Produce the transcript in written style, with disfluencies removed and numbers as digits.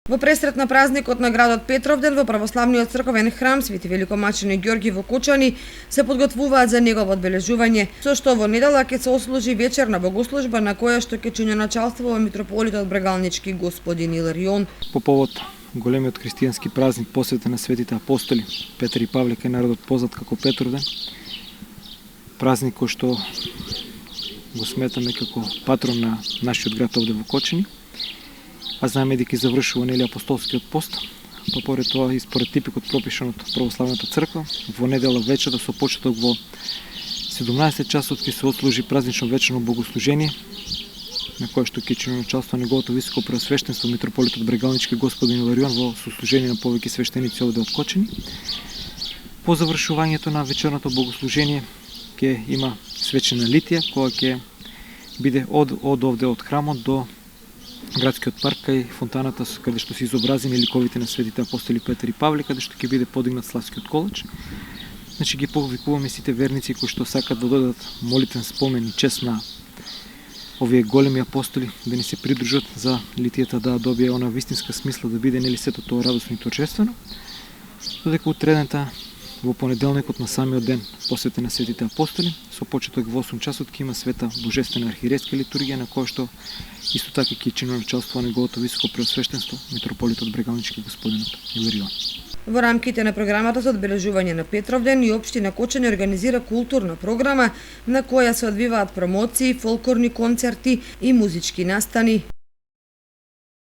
Во пресрет на празникот на градот Петровден во православниот црковен храм Свети Великомаченик Ѓорги во Кочани се подготвуваат за негово одбележување, со што во недела ќе се ослужи вечерна богослужба на која што ќе чиноначалствува митрополитот Брегалнички господин Иларион. По повод големиот христијански празник посветен на светите апостоли Петар и Павле, кај народот познат како Петровден, празник кој што го сметаме како патрон на нашиот град овде во Кочани. А знаеме дека завршува нели апостолскиот пост, па поред тоа и според типикот пропишан од православната црква, во недела вечерта со почеток во 17 часот ќе се отслужи празнично вечерно богослужение, на кое што ќе чиноначалства неговото високо преосвештенство митрополитот Брегалнички господин Иларион во сослужение на повеќе свештеници овде од Кочани. По завршувањето на вечерното богослужение ќе има свечена литија која ќе биде од овде од храмот до градскиот парк кај фонтаната каде што се изобразени ликовите на светите апостоли Петар и Павле, каде што ќе биде подигнат славскиот колач. Значи ги повикуваме сите верници кои што сакат да додадат молитвен спомен и чест на овие големи апостоли да ни се придружат за литијата да добие она вистинска смисла да биде нели сето тоа радосно и торжествено. Додека утредента во понеделникот на самиот ден посветен на светите апостоли, со почеток во 8 часот ќе има света божествена архиерейска литургија на која што исто така ќе чиноначалствува неговото високо преосвештенство митрополитот Брегалнички господинот Иларион. Во рамките на програмата за одбележување на Петровден и општина Кочани организира културна програма на која се одвиваат промоции, фолклорни концерти и музички настани.